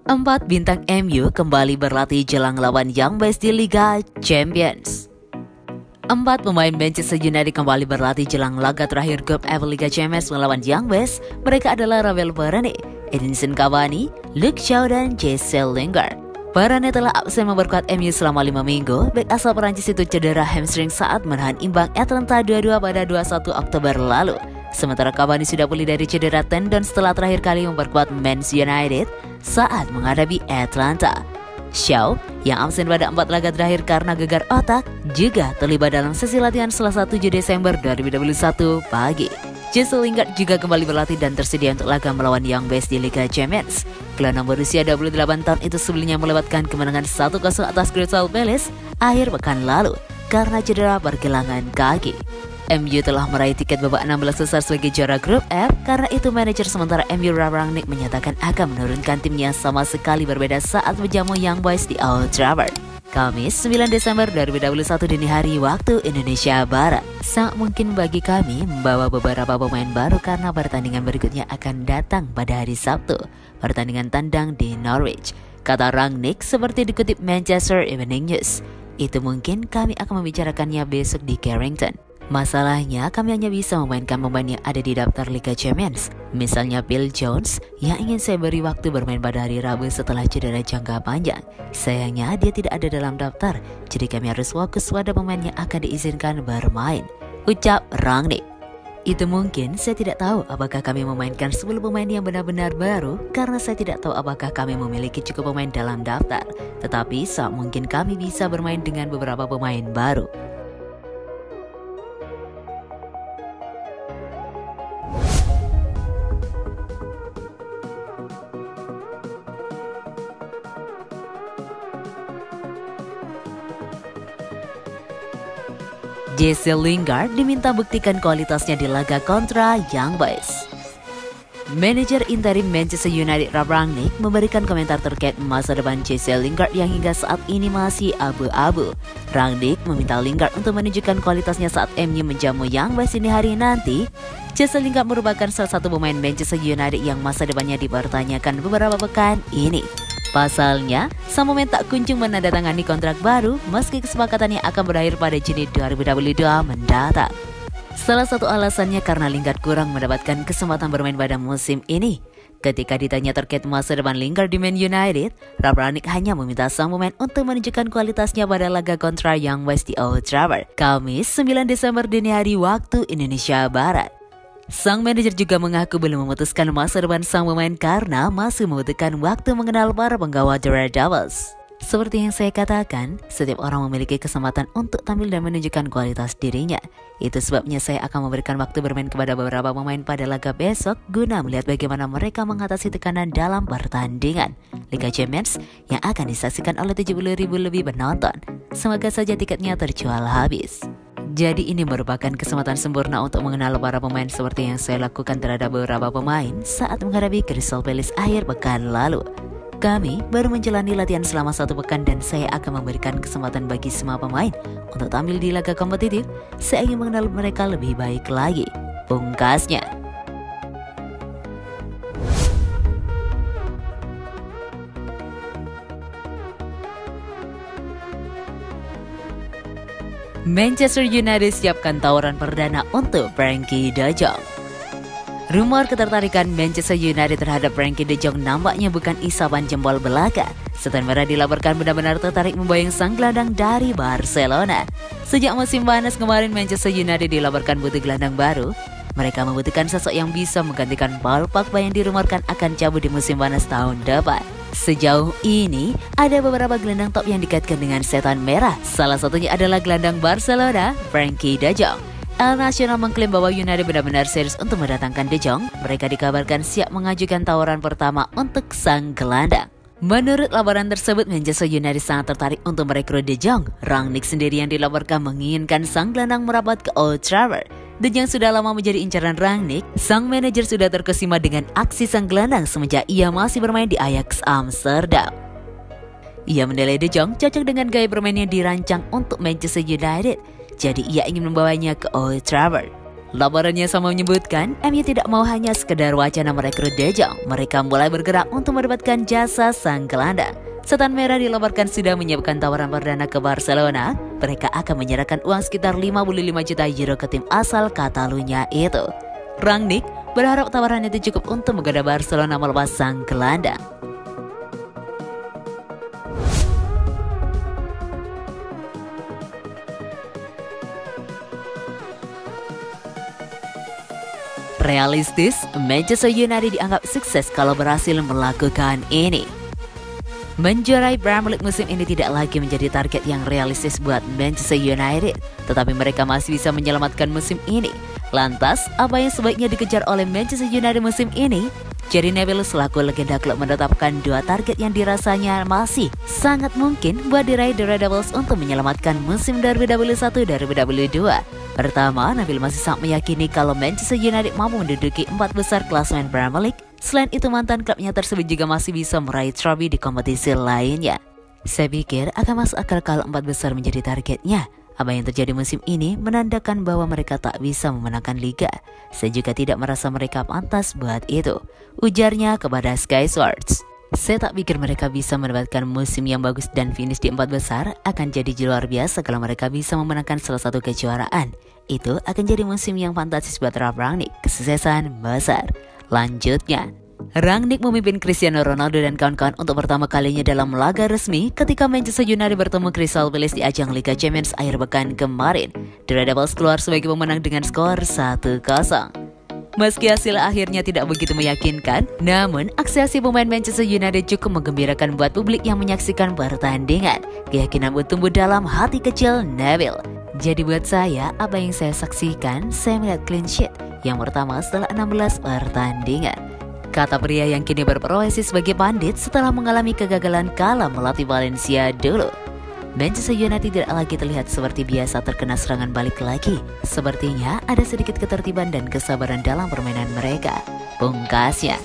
Empat bintang MU kembali berlatih jelang lawan Young Boys di Liga Champions. Empat pemain Manchester United kembali berlatih jelang laga terakhir grup F Liga Champions melawan Young Boys. Mereka adalah Rafael Varane, Edinson Cavani, Luke Shaw, dan Jesse Lingard. Varane telah absen memperkuat MU selama 5 minggu. Bek asal Perancis itu cedera hamstring saat menahan imbang Atlanta 2-2 pada 21 Oktober lalu. Sementara Cavani sudah pulih dari cedera tendon setelah terakhir kali memperkuat Manchester United saat menghadapi Atlanta. Shaw yang absen pada 4 laga terakhir karena gegar otak juga terlibat dalam sesi latihan Selasa 7 Desember 2021 pagi. Jesse Lingard juga kembali berlatih dan tersedia untuk laga melawan Young Boys di Liga Champions. Gelandang berusia 28 tahun itu sebelumnya melewatkan kemenangan 1-0 atas Crystal Palace akhir pekan lalu karena cedera pergelangan kaki. MU telah meraih tiket babak 16 besar sebagai juara grup F. Karena itu manajer sementara MU Ralf Rangnick menyatakan akan menurunkan timnya sama sekali berbeda saat menjamu Young Boys di Old Trafford. Kamis 9 Desember 2021 dini hari waktu Indonesia Barat. Sangat mungkin bagi kami membawa beberapa pemain baru karena pertandingan berikutnya akan datang pada hari Sabtu. Pertandingan tandang di Norwich, kata Rangnick seperti dikutip Manchester Evening News. Itu mungkin kami akan membicarakannya besok di Carrington. Masalahnya kami hanya bisa memainkan pemain yang ada di daftar Liga Champions. Misalnya Phil Jones yang ingin saya beri waktu bermain pada hari Rabu setelah cedera jangka panjang. Sayangnya dia tidak ada dalam daftar, jadi kami harus fokus pada pemain yang akan diizinkan bermain, ucap Rangnick. Itu mungkin saya tidak tahu apakah kami memainkan 10 pemain yang benar-benar baru karena saya tidak tahu apakah kami memiliki cukup pemain dalam daftar. Tetapi sangat mungkin kami bisa bermain dengan beberapa pemain baru. Jesse Lingard diminta buktikan kualitasnya di laga kontra Young Boys. Manajer interim Manchester United Ralf Rangnick memberikan komentar terkait masa depan Jesse Lingard yang hingga saat ini masih abu-abu. Rangnick meminta Lingard untuk menunjukkan kualitasnya saat MU menjamu Young Boys ini hari nanti. Jesse Lingard merupakan salah satu pemain Manchester United yang masa depannya dipertanyakan beberapa pekan ini. Pasalnya, sang pemain tak kunjung menandatangani kontrak baru meski kesepakatannya akan berakhir pada Juni 2022 mendatang. Salah satu alasannya karena Lingard kurang mendapatkan kesempatan bermain pada musim ini. Ketika ditanya terkait masa depan Lingard di Man United, Ralf Rangnick hanya meminta sang pemain untuk menunjukkan kualitasnya pada laga kontra Young Boys di Old Trafford, Kamis 9 Desember dini hari waktu Indonesia Barat. Sang manajer juga mengaku belum memutuskan masa depan sang pemain karena masih membutuhkan waktu mengenal para penggawa The Red Devils. Seperti yang saya katakan, setiap orang memiliki kesempatan untuk tampil dan menunjukkan kualitas dirinya. Itu sebabnya saya akan memberikan waktu bermain kepada beberapa pemain pada laga besok guna melihat bagaimana mereka mengatasi tekanan dalam pertandingan Liga Champions yang akan disaksikan oleh 70.000 lebih penonton. Semoga saja tiketnya terjual habis. Jadi ini merupakan kesempatan sempurna untuk mengenal para pemain seperti yang saya lakukan terhadap beberapa pemain saat menghadapi Crystal Palace akhir pekan lalu. Kami baru menjalani latihan selama 1 pekan dan saya akan memberikan kesempatan bagi semua pemain untuk tampil di laga kompetitif. Saya ingin mengenal mereka lebih baik lagi, pungkasnya. Manchester United siapkan tawaran perdana untuk Frenkie de Jong. Rumor ketertarikan Manchester United terhadap Frenkie de Jong nampaknya bukan isapan jempol belaka. Setan Merah dilaporkan benar-benar tertarik memboyong sang gelandang dari Barcelona. Sejak musim panas kemarin, Manchester United dilaporkan butuh gelandang baru. Mereka membutuhkan sosok yang bisa menggantikan Paul Pogba yang dirumorkan akan cabut di musim panas tahun depan. Sejauh ini, ada beberapa gelandang top yang dikaitkan dengan Setan Merah. Salah satunya adalah gelandang Barcelona, Frenkie de Jong. El Nacional mengklaim bahwa United benar-benar serius untuk mendatangkan de Jong. Mereka dikabarkan siap mengajukan tawaran pertama untuk sang gelandang. Menurut laporan tersebut, Manchester United sangat tertarik untuk merekrut de Jong. Rangnick sendiri yang dilaporkan menginginkan sang gelandang merapat ke Old Trafford. De Jong sudah lama menjadi incaran Rangnick. Sang manajer sudah terkesima dengan aksi sang gelandang semenjak ia masih bermain di Ajax Amsterdam. Ia menilai de Jong cocok dengan gaya bermain yang dirancang untuk Manchester United. Jadi ia ingin membawanya ke Old Trafford. Laporannya sama menyebutkan, MU tidak mau hanya sekedar wacana merekrut De Jong. Mereka mulai bergerak untuk mendapatkan jasa sang gelandang. Setan Merah dilaporkan sudah menyiapkan tawaran perdana ke Barcelona. Mereka akan menyerahkan uang sekitar 55 juta euro ke tim asal Catalunya itu. Rangnick berharap tawaran itu cukup untuk menggoda Barcelona melepas sang gelandang. Realistis, Manchester United dianggap sukses kalau berhasil melakukan ini. Menjuarai Premier League musim ini tidak lagi menjadi target yang realistis buat Manchester United, tetapi mereka masih bisa menyelamatkan musim ini. Lantas, apa yang sebaiknya dikejar oleh Manchester United musim ini? Gary Neville selaku legenda klub menetapkan dua target yang dirasanya masih sangat mungkin buat diraih The Red Devils untuk menyelamatkan musim 2021-2022. Pertama, Neville masih sangat meyakini kalau Manchester United mampu menduduki 4 besar klasemen Premier League. Selain itu, mantan klubnya tersebut juga masih bisa meraih trofi di kompetisi lainnya. Saya pikir akan masuk akal kalau 4 besar menjadi targetnya. Apa yang terjadi musim ini menandakan bahwa mereka tak bisa memenangkan liga. Saya juga tidak merasa mereka pantas buat itu, ujarnya kepada Sky Sports. Saya tak pikir mereka bisa mendapatkan musim yang bagus dan finish di 4 besar. Akan jadi luar biasa kalau mereka bisa memenangkan salah satu kejuaraan. Itu akan jadi musim yang fantastis buat Ralf Rangnick, kesuksesan besar. Lanjutnya, Rangnick memimpin Cristiano Ronaldo dan kawan-kawan untuk pertama kalinya dalam laga resmi ketika Manchester United bertemu Crystal Palace di ajang Liga Champions akhir pekan kemarin. The Red Devils keluar sebagai pemenang dengan skor 1-0. Meski hasil akhirnya tidak begitu meyakinkan, namun aksi pemain Manchester United cukup menggembirakan buat publik yang menyaksikan pertandingan. Keyakinan pun tumbuh dalam hati kecil Neville. Jadi buat saya, apa yang saya saksikan, saya melihat clean sheet yang pertama setelah 16 pertandingan. Kata pria yang kini berprofesi sebagai pandit setelah mengalami kegagalan kala melatih Valencia dulu. Manchester United tidak lagi terlihat seperti biasa terkena serangan balik lagi. Sepertinya ada sedikit ketertiban dan kesabaran dalam permainan mereka, pungkasnya.